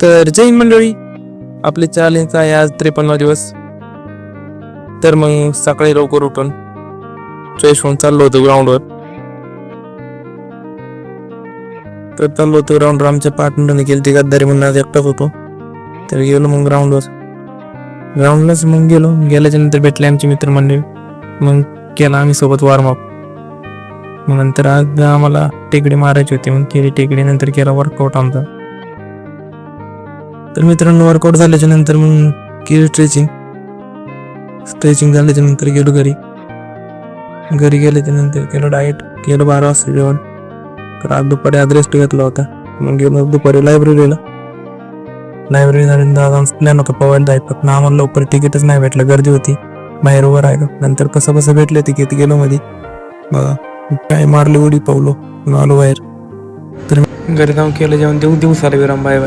तर जय हिंद मंडळी, आपले चॅलेंज आहे आज 53 दिवस. तर मग सकाळी लवकर उठून फ्रेश होऊन चाललो होतो ग्राउंडवर. तर चाललो होतो ग्राउंडवर. आमच्या पार्टनरने केली ती गद्दारी म्हणून आज एकटाच होतो. तर गेलो मग ग्राउंडलाच मग गेल्याच्या नंतर भेटले आमचे मित्रमंडळी. मग केला आम्ही सोबत वॉर्मअप. मग नंतर आज आम्हाला टेकडी मारायची होती, मग केली टेकडी. नंतर केला वर्कआउट आमचा. तर मित्रांनो, वर्कआउट झाल्याच्या नंतर मग केली स्ट्रेचिंग झाल्याच्या नंतर गेलो घरी गेल्याच्या नंतर केलं डाएट, केलं 12 वाजता जेवण. तर आज दुपारी रेस्ट घेतला होता. मग गेलो दुपारी लायब्ररी झाल्यानंतर आज प्लॅन होता पवायला जायचं, पण आम्हाला लवकर तिकीटच नाही भेटलं, गर्दी होती बाहेर उभं राहिलं. नंतर कसं भेटलं तिकीट, गेलो मध्ये बघा काय मारली उडी पावलो, आलो बाहेर. तर घरी जाऊन केलं जेवण, दिवसाला विराम. Bye bye.